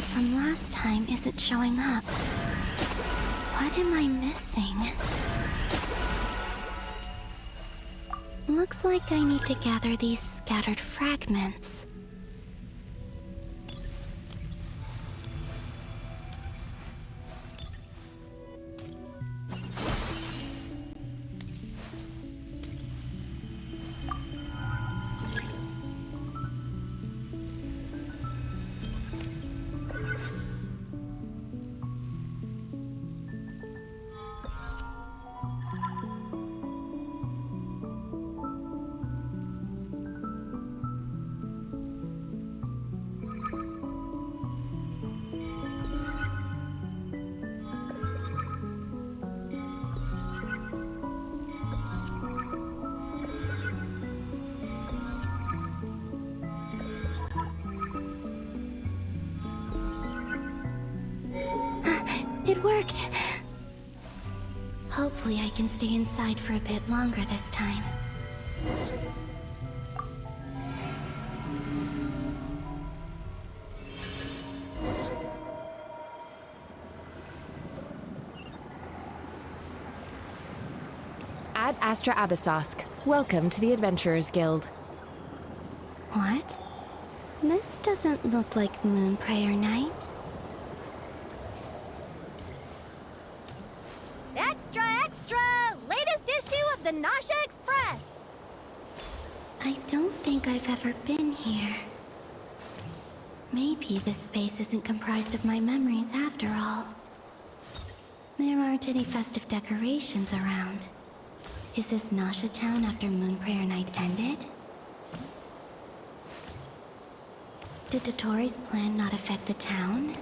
evidence from last time isn't showing up. What am I missing? Looks like I need to gather these scattered fragments. It worked! Hopefully I can stay inside for a bit longer this time. Ad Astra Abyssosk. Welcome to the Adventurers Guild. What? This doesn't look like Moon Prayer Night. Extra, extra! Latest issue of the Nausea Express! I don't think I've ever been here. Maybe this space isn't comprised of my memories after all. There aren't any festive decorations around. Is this Nausea Town after Moon Prayer Night ended? Did Dotori's plan not affect the town?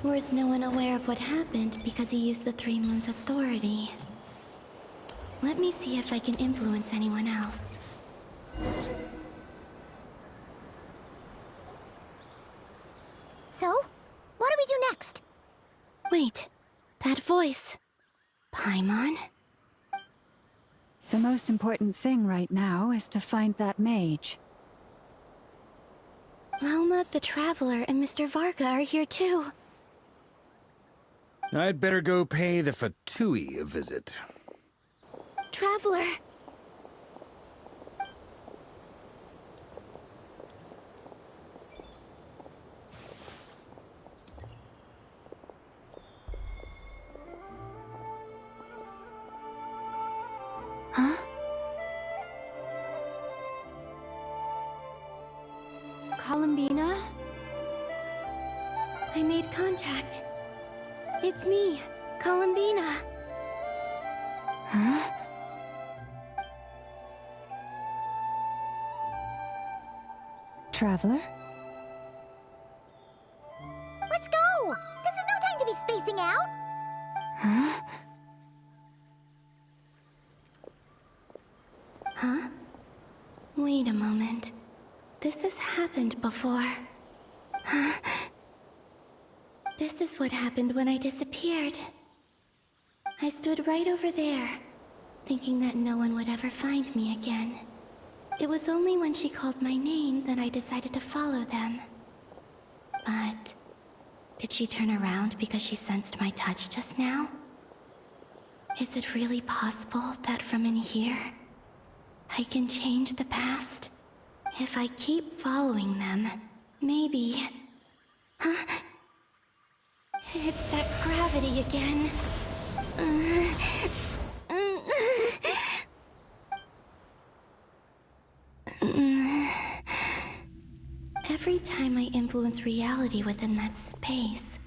Or is no one aware of what happened because he used the Three Moons' authority? Let me see if I can influence anyone else. So, what do we do next? Wait, that voice. Paimon? The most important thing right now is to find that mage. Lauma the Traveler and Mr. Varga are here too. I'd better go pay the Fatui a visit. Traveler! Huh? Columbina? I made contact. It's me, Columbina. Huh? Traveler? Let's go! This is no time to be spacing out! Huh? Huh? Wait a moment. This has happened before. Huh? This is what happened when I disappeared. I stood right over there, thinking that no one would ever find me again. It was only when she called my name that I decided to follow them. But did she turn around because she sensed my touch just now? Is it really possible that from in here, I can change the past? If I keep following them, maybe... Huh? It's that gravity again. Every time I influence reality within that space,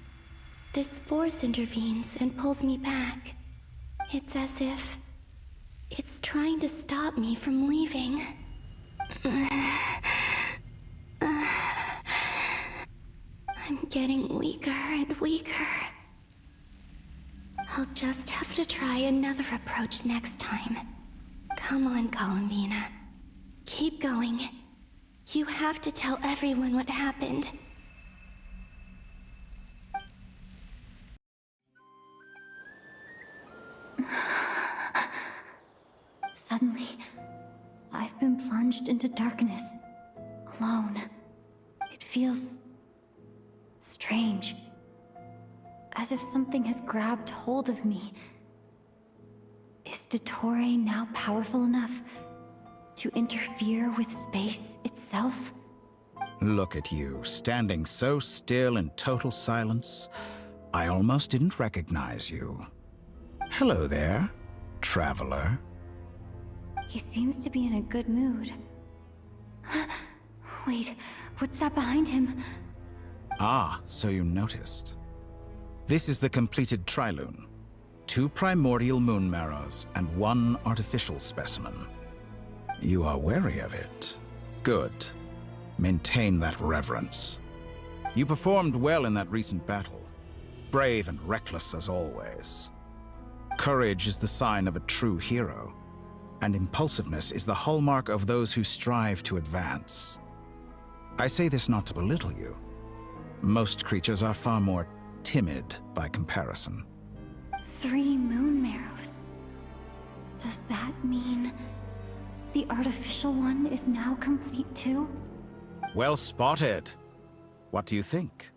this force intervenes and pulls me back. It's as if it's trying to stop me from leaving. I'm getting weaker and weaker. I'll just have to try another approach next time. Come on, Columbina. Keep going. You have to tell everyone what happened. Suddenly, I've been plunged into darkness, alone. It feels strange. As if something has grabbed hold of me. Is Dottore now powerful enough to interfere with space itself? Look at you, standing so still in total silence. I almost didn't recognize you. Hello there, traveler. He seems to be in a good mood. Wait, what's that behind him? Ah, so you noticed. This is the completed trilune. 2 primordial moon marrows and 1 artificial specimen. You are wary of it. Good. Maintain that reverence. You performed well in that recent battle. Brave and reckless as always. Courage is the sign of a true hero, and impulsiveness is the hallmark of those who strive to advance. I say this not to belittle you. Most creatures are far more timid by comparison. 3 moon marrows. Does that mean the artificial one is now complete too? Well spotted. What do you think?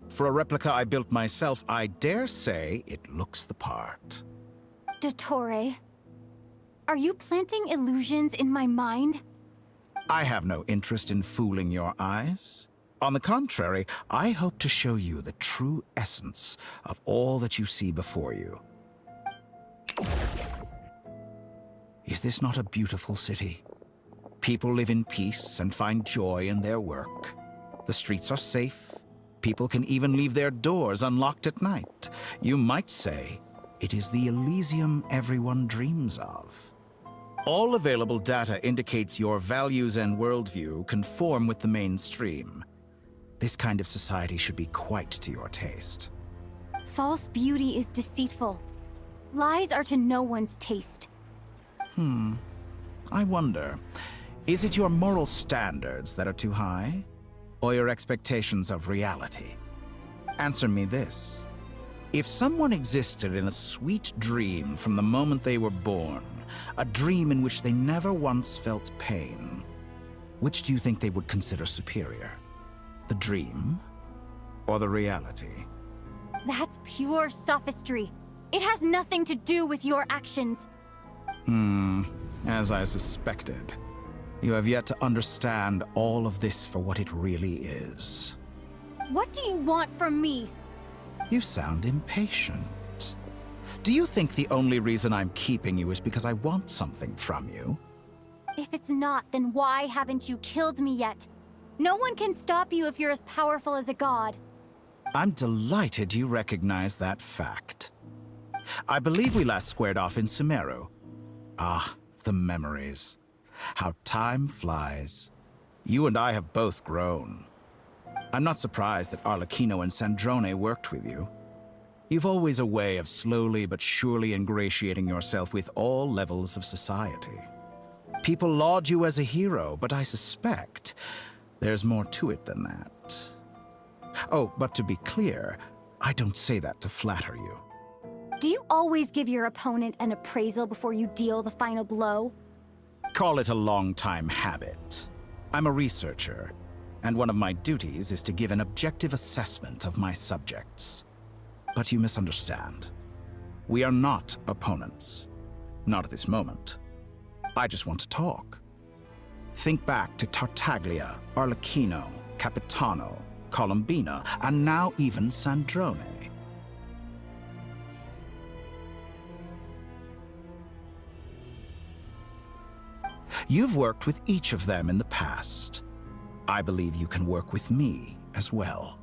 For a replica I built myself, I dare say it looks the part. Dottore, are you planting illusions in my mind? I have no interest in fooling your eyes. On the contrary, I hope to show you the true essence of all that you see before you. Is this not a beautiful city? People live in peace and find joy in their work. The streets are safe. People can even leave their doors unlocked at night. You might say it is the Elysium everyone dreams of. All available data indicates your values and worldview conform with the mainstream. This kind of society should be quite to your taste. False beauty is deceitful. Lies are to no one's taste. I wonder, is it your moral standards that are too high? Or your expectations of reality? Answer me this. If someone existed in a sweet dream from the moment they were born, a dream in which they never once felt pain, which do you think they would consider superior? The dream or the reality? That's pure sophistry. It has nothing to do with your actions. As I suspected. You have yet to understand all of this for what it really is. What do you want from me? You sound impatient. Do you think the only reason I'm keeping you is because I want something from you? If it's not, then why haven't you killed me yet? No one can stop you if you're as powerful as a god. I'm delighted you recognize that fact. I believe we last squared off in Sumeru. Ah, the memories. How time flies. You and I have both grown. I'm not surprised that Arlecchino and Sandrone worked with you. You've always a way of slowly but surely ingratiating yourself with all levels of society. People laud you as a hero, but I suspect there's more to it than that. Oh, but to be clear, I don't say that to flatter you. Do you always give your opponent an appraisal before you deal the final blow? Call it a long-time habit. I'm a researcher, and one of my duties is to give an objective assessment of my subjects. But you misunderstand. We are not opponents. Not at this moment. I just want to talk. Think back to Tartaglia, Arlecchino, Capitano, Colombina, and now even Sandrone. You've worked with each of them in the past. I believe you can work with me as well.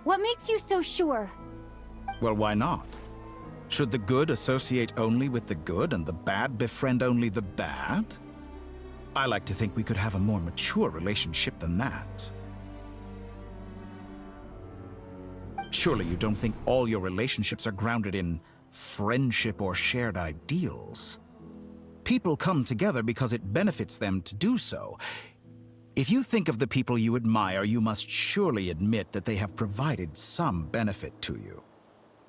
What makes you so sure? Well, why not? Should the good associate only with the good and the bad befriend only the bad? I like to think we could have a more mature relationship than that. Surely you don't think all your relationships are grounded in friendship or shared ideals? People come together because it benefits them to do so. If you think of the people you admire, you must surely admit that they have provided some benefit to you.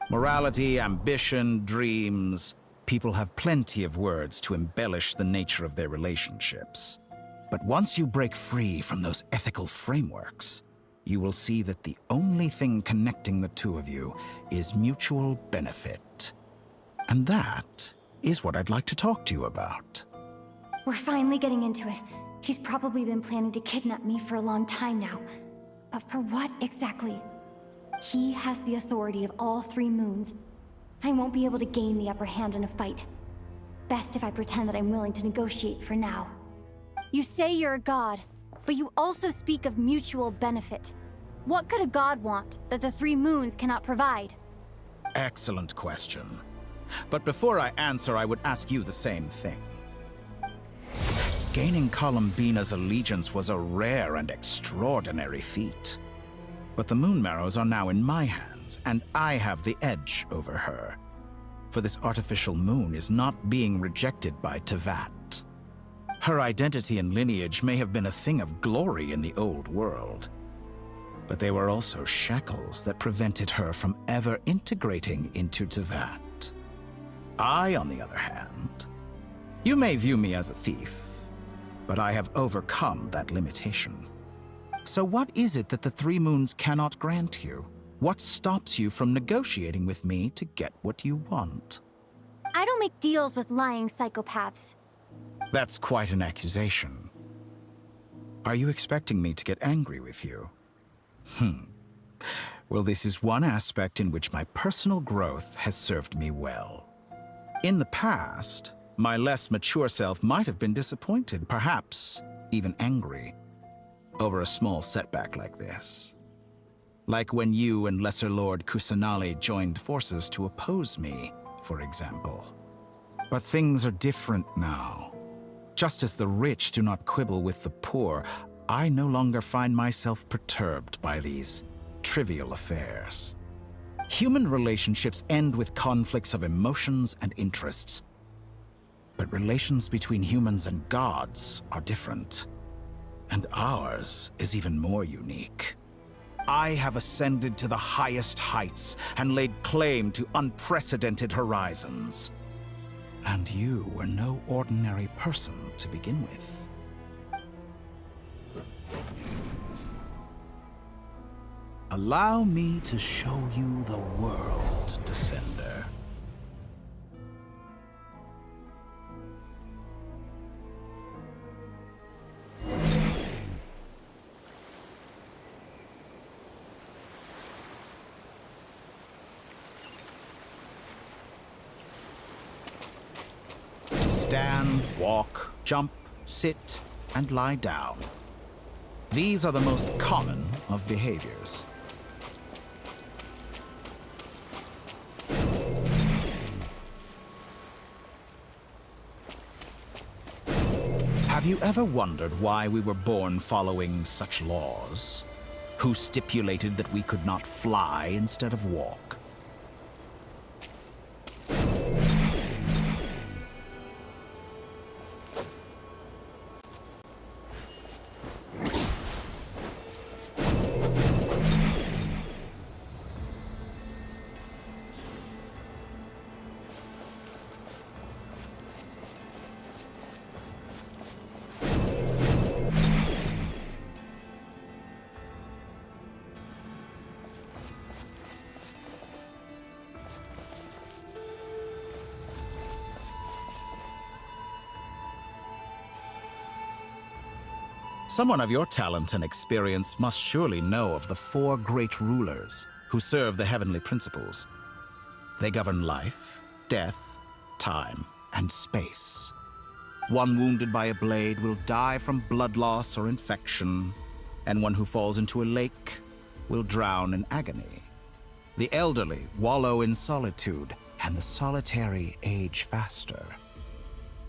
Morality, ambition, dreams. People have plenty of words to embellish the nature of their relationships. But once you break free from those ethical frameworks, you will see that the only thing connecting the two of you is mutual benefit. And that is what I'd like to talk to you about. We're finally getting into it. He's probably been planning to kidnap me for a long time now. But for what exactly? He has the authority of all 3 moons. I won't be able to gain the upper hand in a fight. Best if I pretend that I'm willing to negotiate for now. You say you're a god, but you also speak of mutual benefit. What could a god want that the 3 moons cannot provide? Excellent question. But before I answer, I would ask you the same thing. Gaining Columbina's allegiance was a rare and extraordinary feat. But the Moon Marrows are now in my hands, and I have the edge over her. For this artificial moon is not being rejected by Teyvat. Her identity and lineage may have been a thing of glory in the old world, but they were also shackles that prevented her from ever integrating into Teyvat. I, on the other hand, you may view me as a thief, but I have overcome that limitation. So what is it that the 3 moons cannot grant you? What stops you from negotiating with me to get what you want? I don't make deals with lying psychopaths. That's quite an accusation. Are you expecting me to get angry with you? Well, this is one aspect in which my personal growth has served me well. In the past, my less mature self might have been disappointed, perhaps even angry, over a small setback like this. Like when you and Lesser Lord Kusanali joined forces to oppose me, for example. But things are different now. Just as the rich do not quibble with the poor, I no longer find myself perturbed by these trivial affairs. Human relationships end with conflicts of emotions and interests. But relations between humans and gods are different. And ours is even more unique. I have ascended to the highest heights and laid claim to unprecedented horizons. And you were no ordinary person to begin with. Allow me to show you the world, Descender. To stand, walk, jump, sit, and lie down. These are the most common of behaviors. Have you ever wondered why we were born following such laws? Who stipulated that we could not fly instead of walk? Someone of your talent and experience must surely know of the 4 great rulers who serve the heavenly principles. They govern life, death, time, and space. One wounded by a blade will die from blood loss or infection, and one who falls into a lake will drown in agony. The elderly wallow in solitude, and the solitary age faster.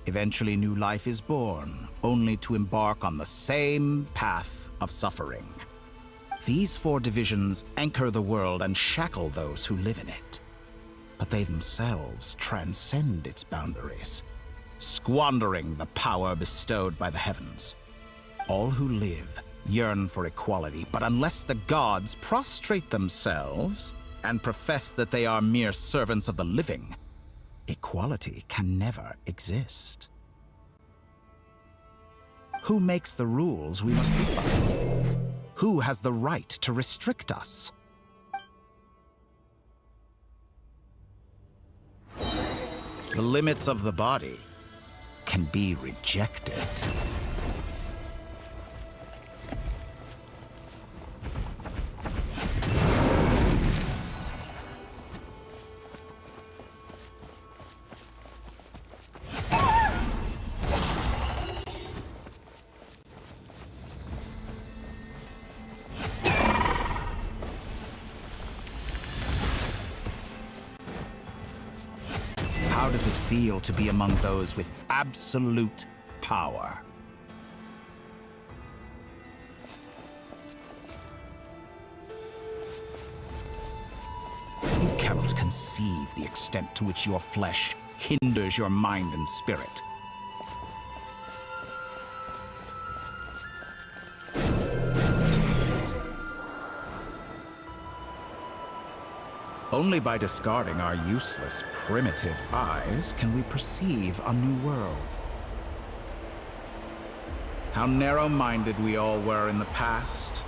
Eventually, new life is born, only to embark on the same path of suffering. These 4 divisions anchor the world and shackle those who live in it. But they themselves transcend its boundaries, squandering the power bestowed by the heavens. All who live yearn for equality, but unless the gods prostrate themselves and profess that they are mere servants of the living, equality can never exist. Who makes the rules we must live by? Who has the right to restrict us? The limits of the body can be rejected. How does it feel to be among those with absolute power? You cannot conceive the extent to which your flesh hinders your mind and spirit. Only by discarding our useless, primitive eyes can we perceive a new world. How narrow-minded we all were in the past.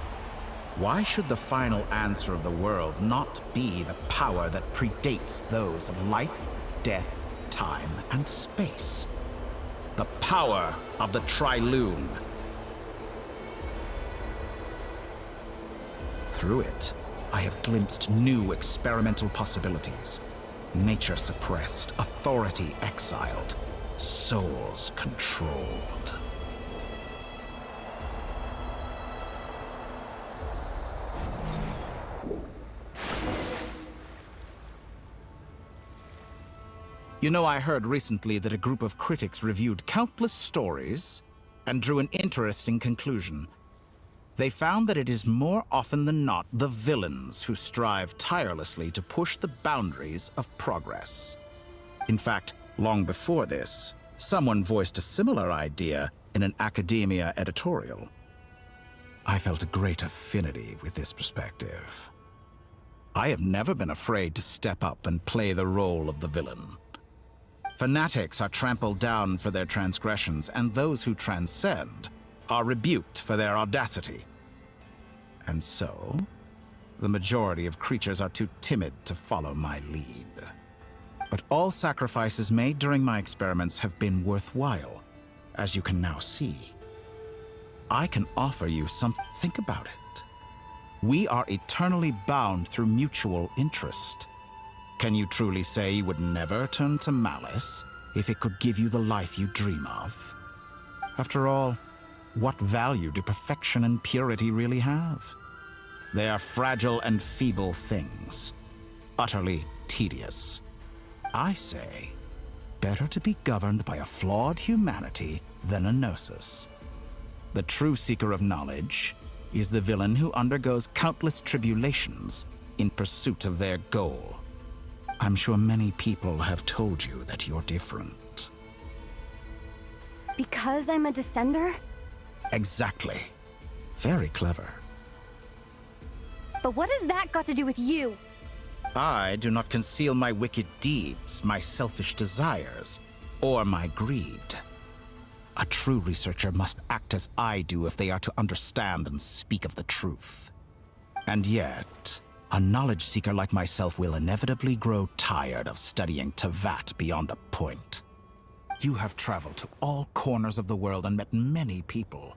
Why should the final answer of the world not be the power that predates those of life, death, time, and space? The power of the Trilune. Through it, I have glimpsed new experimental possibilities. Nature suppressed, authority exiled, souls controlled. You know, I heard recently that a group of critics reviewed countless stories and drew an interesting conclusion. They found that it is more often than not the villains who strive tirelessly to push the boundaries of progress. In fact, long before this, someone voiced a similar idea in an academia editorial. I felt a great affinity with this perspective. I have never been afraid to step up and play the role of the villain. Fanatics are trampled down for their transgressions, and those who transcend are rebuked for their audacity. And so, the majority of creatures are too timid to follow my lead. But all sacrifices made during my experiments have been worthwhile, as you can now see. I can offer you something. Think about it. We are eternally bound through mutual interest. Can you truly say you would never turn to malice if it could give you the life you dream of? After all, what value do perfection and purity really have? They are fragile and feeble things, utterly tedious. I say, better to be governed by a flawed humanity than a gnosis. The true seeker of knowledge is the villain who undergoes countless tribulations in pursuit of their goal. I'm sure many people have told you that you're different. Because I'm a descender? Exactly. Very clever. But what has that got to do with you? I do not conceal my wicked deeds, my selfish desires, or my greed. A true researcher must act as I do if they are to understand and speak of the truth. And yet, a knowledge seeker like myself will inevitably grow tired of studying Tevat beyond a point. You have traveled to all corners of the world and met many people.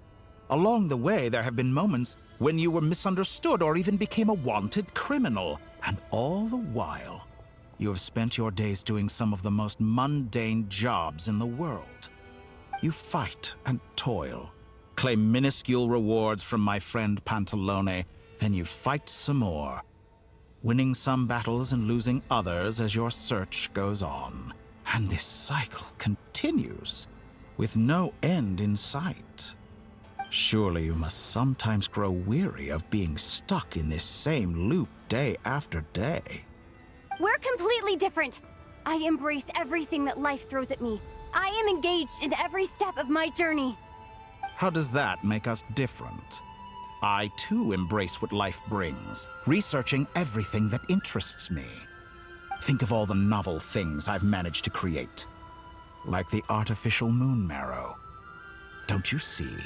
Along the way, there have been moments when you were misunderstood or even became a wanted criminal. And all the while, you have spent your days doing some of the most mundane jobs in the world. You fight and toil, claim minuscule rewards from my friend Pantalone, then you fight some more, winning some battles and losing others as your search goes on. And this cycle continues, with no end in sight. Surely you must sometimes grow weary of being stuck in this same loop day after day. We're completely different. I embrace everything that life throws at me. I am engaged in every step of my journey. How does that make us different? I too embrace what life brings, researching everything that interests me. Think of all the novel things I've managed to create, like the artificial moon marrow. Don't you see?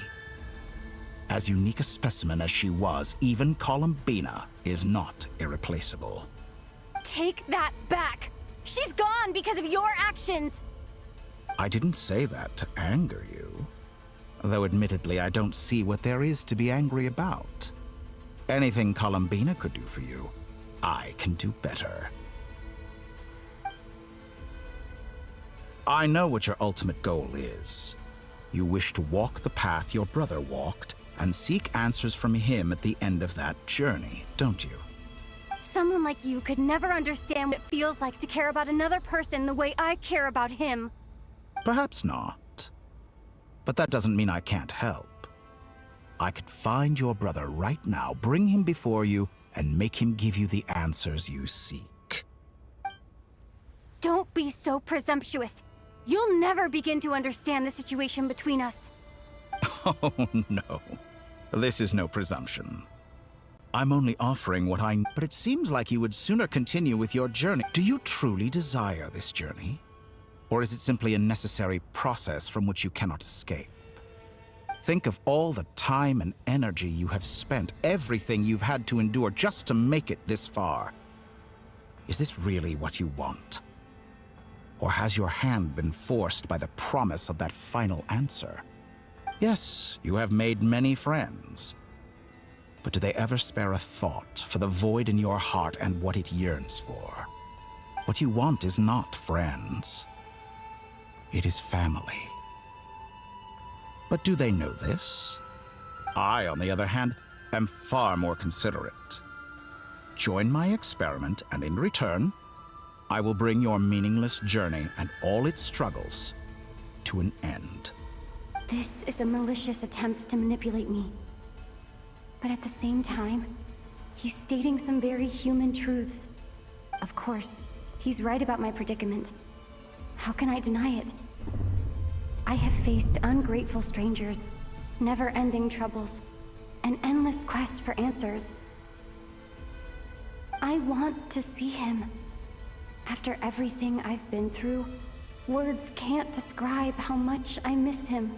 As unique a specimen as she was, even Columbina is not irreplaceable. Take that back! She's gone because of your actions! I didn't say that to anger you. Though admittedly, I don't see what there is to be angry about. Anything Columbina could do for you, I can do better. I know what your ultimate goal is. You wish to walk the path your brother walked and seek answers from him at the end of that journey, don't you? Someone like you could never understand what it feels like to care about another person the way I care about him. Perhaps not. But that doesn't mean I can't help. I could find your brother right now, bring him before you, and make him give you the answers you seek. Don't be so presumptuous. You'll never begin to understand the situation between us. Oh, no. This is no presumption. I'm only offering what I... But it seems like you would sooner continue with your journey. Do you truly desire this journey? Or is it simply a necessary process from which you cannot escape? Think of all the time and energy you have spent, everything you've had to endure just to make it this far. Is this really what you want? Or has your hand been forced by the promise of that final answer? Yes, you have made many friends. But do they ever spare a thought for the void in your heart and what it yearns for? What you want is not friends. It is family. But do they know this? I, on the other hand, am far more considerate. Join my experiment, and in return, I will bring your meaningless journey and all its struggles to an end. This is a malicious attempt to manipulate me. But at the same time, he's stating some very human truths. Of course, he's right about my predicament. How can I deny it? I have faced ungrateful strangers, never-ending troubles, an endless quest for answers. I want to see him. After everything I've been through, words can't describe how much I miss him,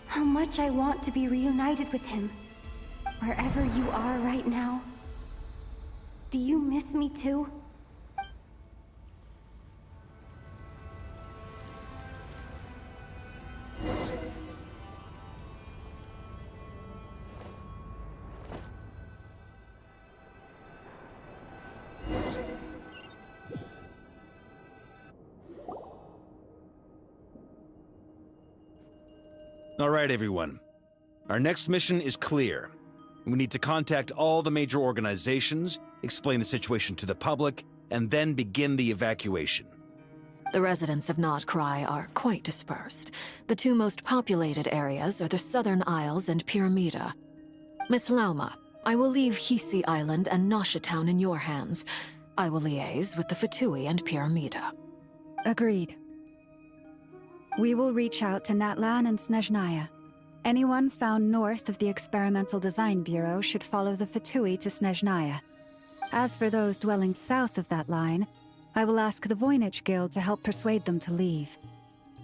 how much I want to be reunited with him. Wherever you are right now, do you miss me too? All right, everyone. Our next mission is clear. We need to contact all the major organizations, explain the situation to the public, and then begin the evacuation. The residents of Notcry are quite dispersed. The two most populated areas are the Southern Isles and Pyramida. Miss Lauma, I will leave Hisi Island and Nasha Town in your hands. I will liaise with the Fatui and Pyramida. Agreed. We will reach out to Natlan and Snezhnaya. Anyone found north of the Experimental Design Bureau should follow the Fatui to Snezhnaya. As for those dwelling south of that line, I will ask the Voynich Guild to help persuade them to leave.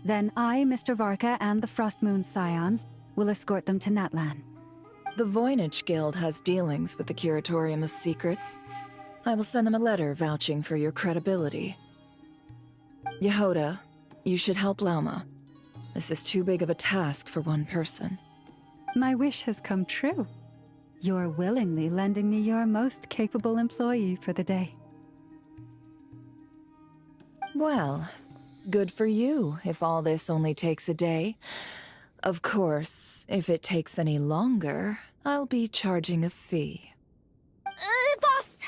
Then I, Mr. Varka, and the Frostmoon Scions will escort them to Natlan. The Voynich Guild has dealings with the Curatorium of Secrets. I will send them a letter vouching for your credibility. Yehoda, you should help Lauma. This is too big of a task for one person. My wish has come true. You're willingly lending me your most capable employee for the day. Well, good for you if all this only takes a day. Of course, if it takes any longer, I'll be charging a fee. Boss,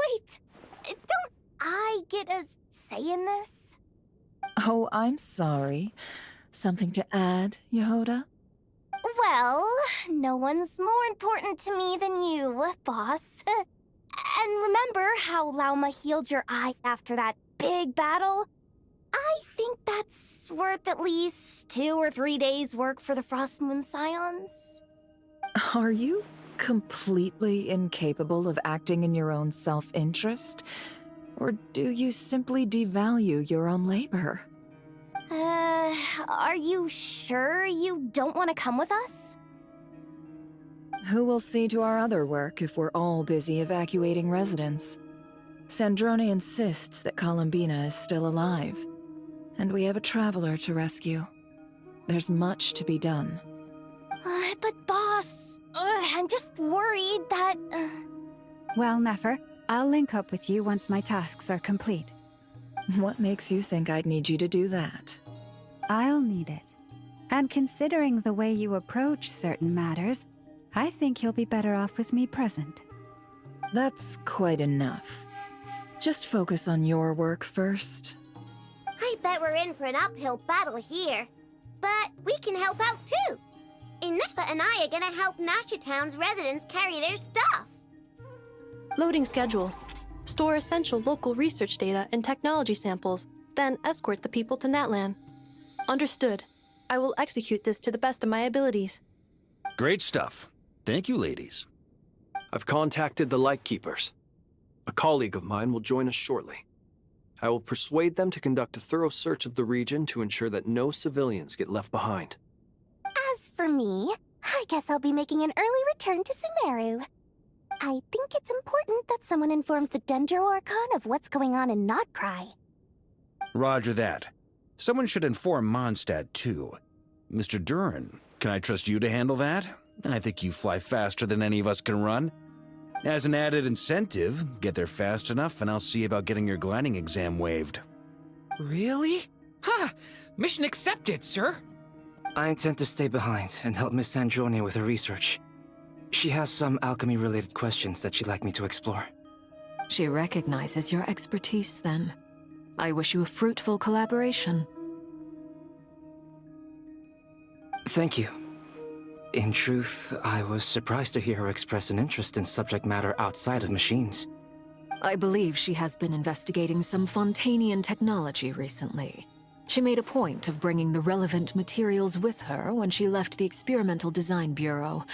wait! Don't I get a say in this? Oh, I'm sorry. Something to add, Yehoda? Well, no one's more important to me than you, boss. And remember how Lauma healed your eyes after that big battle? I think that's worth at least 2 or 3 days' work for the Frostmoon Scions. Are you completely incapable of acting in your own self-interest? Or do you simply devalue your own labor? Are you sure you don't want to come with us? Who will see to our other work if we're all busy evacuating residents? Sandrone insists that Columbina is still alive, and we have a traveler to rescue. There's much to be done. But boss, I'm just worried that... Well, Nefer, I'll link up with you once my tasks are complete. What makes you think I'd need you to do that? I'll need it. And considering the way you approach certain matters, I think you'll be better off with me present. That's quite enough. Just focus on your work first. I bet we're in for an uphill battle here. But we can help out too. Inefa and I are gonna help Nasha Town's residents carry their stuff. Loading schedule. Store essential local research data and technology samples, then escort the people to Natlan. Understood. I will execute this to the best of my abilities. Great stuff. Thank you, ladies. I've contacted the Lightkeepers. A colleague of mine will join us shortly. I will persuade them to conduct a thorough search of the region to ensure that no civilians get left behind. As for me, I guess I'll be making an early return to Sumeru. I think it's important that someone informs the Dendro Archon of what's going on in Notcry. Roger that. Someone should inform Mondstadt, too. Mr. Duran, can I trust you to handle that? I think you fly faster than any of us can run. As an added incentive, get there fast enough and I'll see about getting your gliding exam waived. Really? Ha! Mission accepted, sir! I intend to stay behind and help Miss Sandrone with her research. She has some alchemy-related questions that she'd like me to explore. She recognizes your expertise, then. I wish you a fruitful collaboration. Thank you. In truth, I was surprised to hear her express an interest in subject matter outside of machines. I believe she has been investigating some Fontanian technology recently. She made a point of bringing the relevant materials with her when she left the Experimental Design Bureau.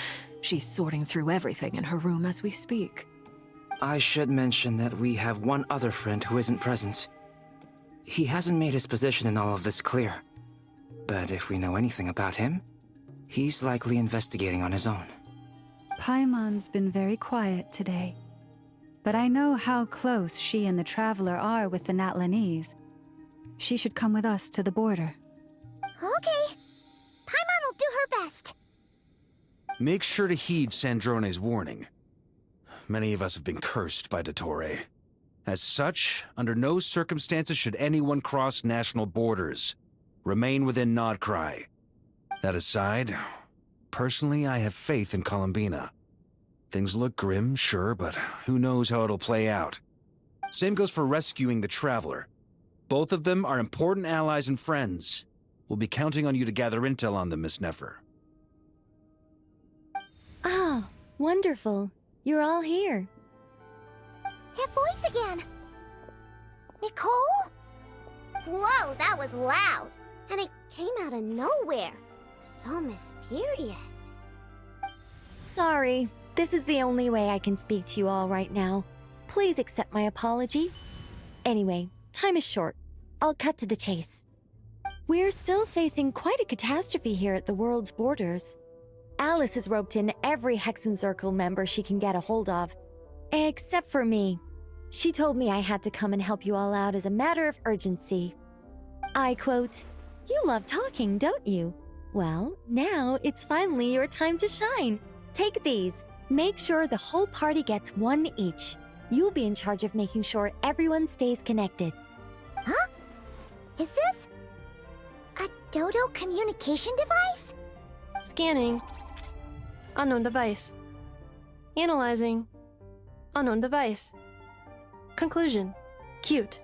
She's sorting through everything in her room as we speak. I should mention that we have one other friend who isn't present. He hasn't made his position in all of this clear. But if we know anything about him, he's likely investigating on his own. Paimon's been very quiet today. But I know how close she and the Traveler are with the Natlanese. She should come with us to the border. Okay. Paimon will do her best. Make sure to heed Sandrone's warning. Many of us have been cursed by Dottore. As such, under no circumstances should anyone cross national borders. Remain within Nodcry. That aside, personally I have faith in Columbina. Things look grim, sure, but who knows how it'll play out. Same goes for rescuing the Traveler. Both of them are important allies and friends. We'll be counting on you to gather intel on them, Miss Nefer. Oh, wonderful. You're all here. That voice again. Nicole? Whoa, that was loud. And it came out of nowhere. So mysterious. Sorry. This is the only way I can speak to you all right now. Please accept my apology. Anyway, time is short. I'll cut to the chase. We're still facing quite a catastrophe here at the world's borders. Alice has roped in every Hexen Circle member she can get a hold of. Except for me. She told me I had to come and help you all out as a matter of urgency. I quote, "You love talking, don't you? Well, now it's finally your time to shine. Take these. Make sure the whole party gets one each. You'll be in charge of making sure everyone stays connected." Huh? Is this a Dodo communication device? Scanning. Unknown device. Analyzing. Unknown device. Conclusion. Cute.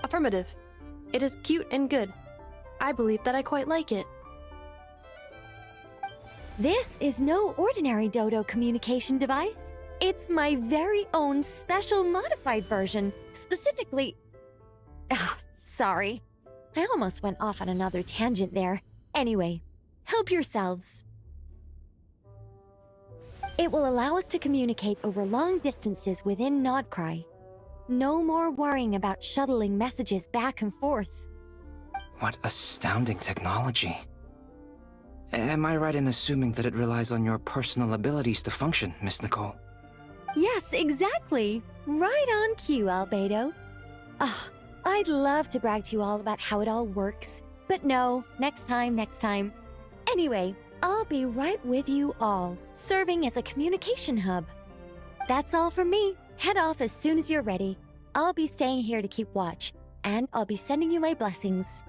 Affirmative. It is cute and good. I believe that I quite like it. This is no ordinary Dodo communication device. It's my very own special modified version, specifically... Ah, sorry. I almost went off on another tangent there. Anyway, help yourselves. It will allow us to communicate over long distances within Nodcry. No more worrying about shuttling messages back and forth. What astounding technology. Am I right in assuming that it relies on your personal abilities to function, Miss Nicole? Yes, exactly. Right on cue, Albedo. Ah, I'd love to brag to you all about how it all works. But no, next time, next time. Anyway, I'll be right with you all, serving as a communication hub. That's all from me. Head off as soon as you're ready. I'll be staying here to keep watch, and I'll be sending you my blessings.